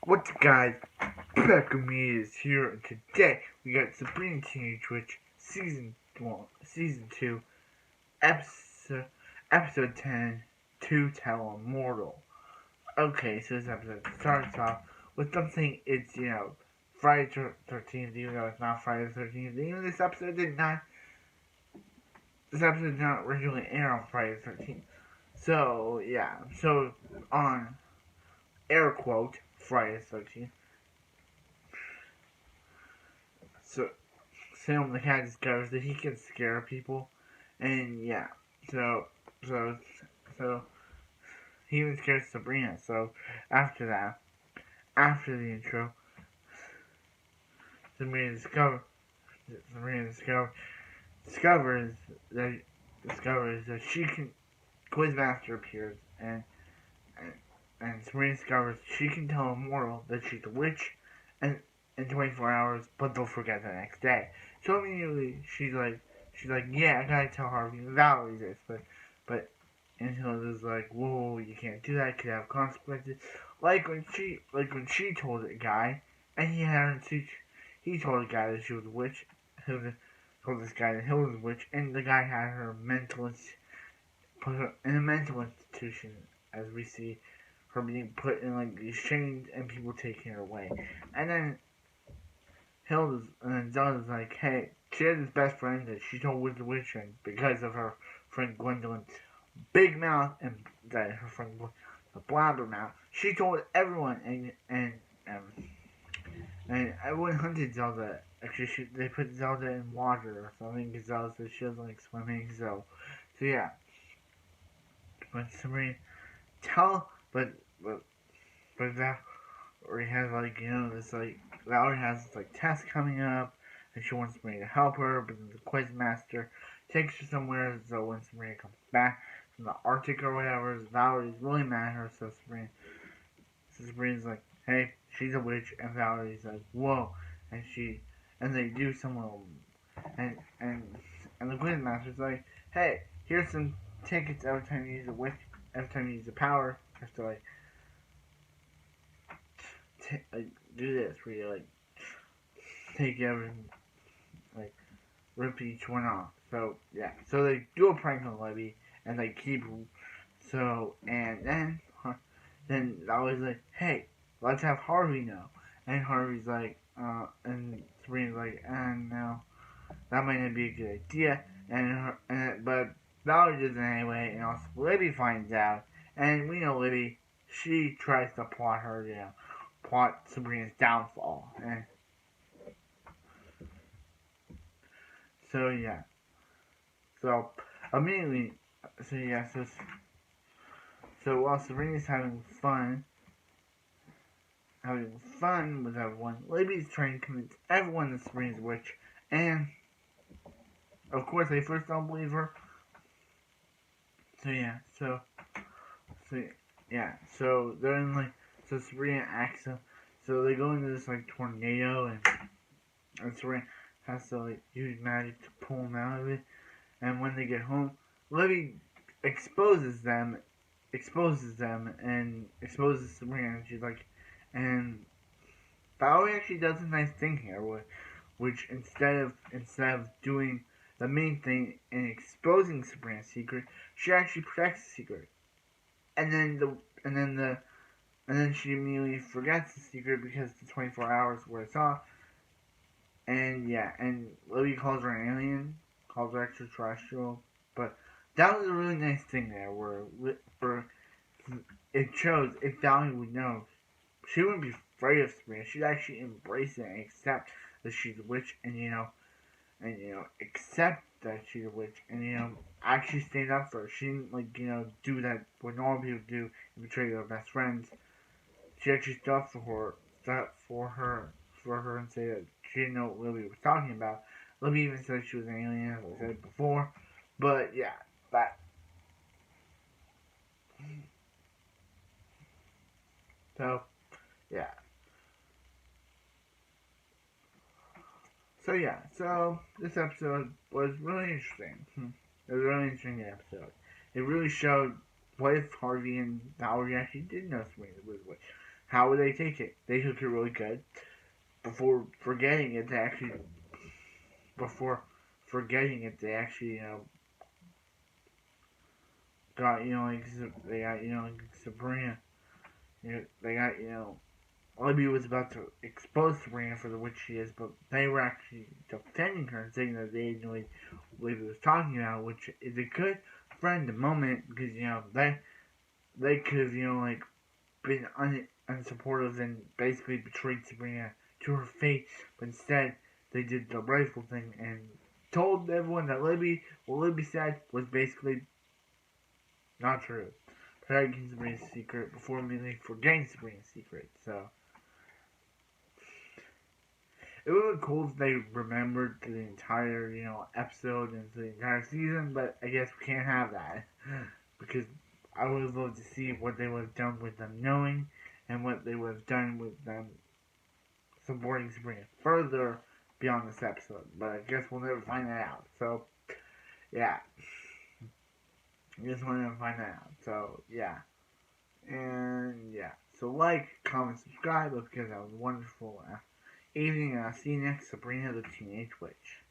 What's up, guys? Beckham is here, and today we got Sabrina Teenage Witch season 2, episode 10, To Tell Immortal. Okay, so this episode starts off with something. It's Friday 13th, even though it's not Friday the 13th. Even this episode did not. This episode did not originally air on Friday the 13th. So yeah, so on air quote Friday the 13th. So Sam the cat discovers that he can scare people, and yeah, so so he even scares Sabrina. So after that, after the intro, Sabrina discovers that she can. Quizmaster appears, and Sabrina discovers she can tell Immortal that she's a witch, and in 24 hours, but they'll forget the next day. So immediately she's like, yeah, I gotta tell Harvey and Valerie this, but Hilda's like, whoa, you can't do that, it could have consequences. Like when she told a guy, and he told a guy that she was a witch. Hilda told this guy that Hilda was a witch, and the guy had her put her in a mental institution, as we see her being put in like these chains and people taking her away. And then Zelda's like, hey, she has this best friend that she told was the witch, and because of her friend Gwendolyn's big mouth and that her friend the blabber mouth, she told everyone, and everyone hunted Zelda. Actually, they put Zelda in water or something because Zelda said she doesn't like swimming. So yeah. But Sabrina but Valerie has Valerie has this test coming up, and she wants Sabrina to help her, but then the Quizmaster takes her somewhere. So when Sabrina comes back from the Arctic or whatever, Valerie's really mad at her. So Sabrina's like, hey, she's a witch, and Valerie's like, whoa, and they do some and the Quizmaster's like, hey, here's some tickets every time you use a witch, every time you use a power. You have to do this where you take everything, rip each one off. So yeah, so they do a prank on Libby, and they keep and then Valerie's like, hey, let's have Harvey know, and Harvey's like, and Sabrina's like, no, that might not be a good idea, but Valerie does it anyway, and also Libby finds out, and we know Libby, she tries to plot Sabrina's downfall, and so yeah, so immediately, so while Sabrina's having fun with everyone, Libby's trying to convince everyone that Sabrina's a witch, and of course they first don't believe her. So they're in so Sabrina acts up. So they go into this tornado, and Sabrina has to use magic to pull them out of it. And when they get home, Libby exposes them, and exposes Sabrina. And she's like, and Valerie actually does a nice thing here, which instead of doing the main thing in exposing Sabrina's secret, she actually protects the secret. And then she immediately forgets the secret because the 24 hours wears off. And yeah, and Libby calls her an alien, calls her extraterrestrial. But that was a really nice thing there, where it shows if Valerie would know, she wouldn't be afraid of Sabrina. She'd actually embrace it and accept that she's a witch, and accept that she's a witch, and actually stand up for her. She didn't do that what normal people do and betray their best friends. She actually stood up for her and say that she didn't know what Libby was talking about. Libby even said she was an alien, as I said before. But yeah, so yeah. So this episode was really interesting. It was a really interesting episode. It really showed what if Harvey and Valerie actually did know Sabrina was a witch. how would they take it? They took it really good. Before forgetting it, they actually, got, like, they got, like, Sabrina. They got, Libby was about to expose Sabrina for the witch she is, but they were actually defending her and saying that they didn't know what Libby was talking about, which is a good friend moment because, they could have, like, been unsupportive and basically betrayed Sabrina to her fate, but instead they did the rightful thing and told everyone that what Libby said was basically not true. Protecting Sabrina's secret before immediately forgetting Sabrina's secret. So it would be cool if they remembered the entire, episode and the entire season, but I guess we can't have that. Because I would have loved to see what they would have done with them knowing and what they would have done with them supporting Sabrina further beyond this episode. But I guess we'll never find that out. So, yeah. I guess we'll never find that out. So, yeah. And, yeah. So, like, comment, subscribe. Hope you guys have a wonderful evening. And I'll see you next. Sabrina the Teenage Witch.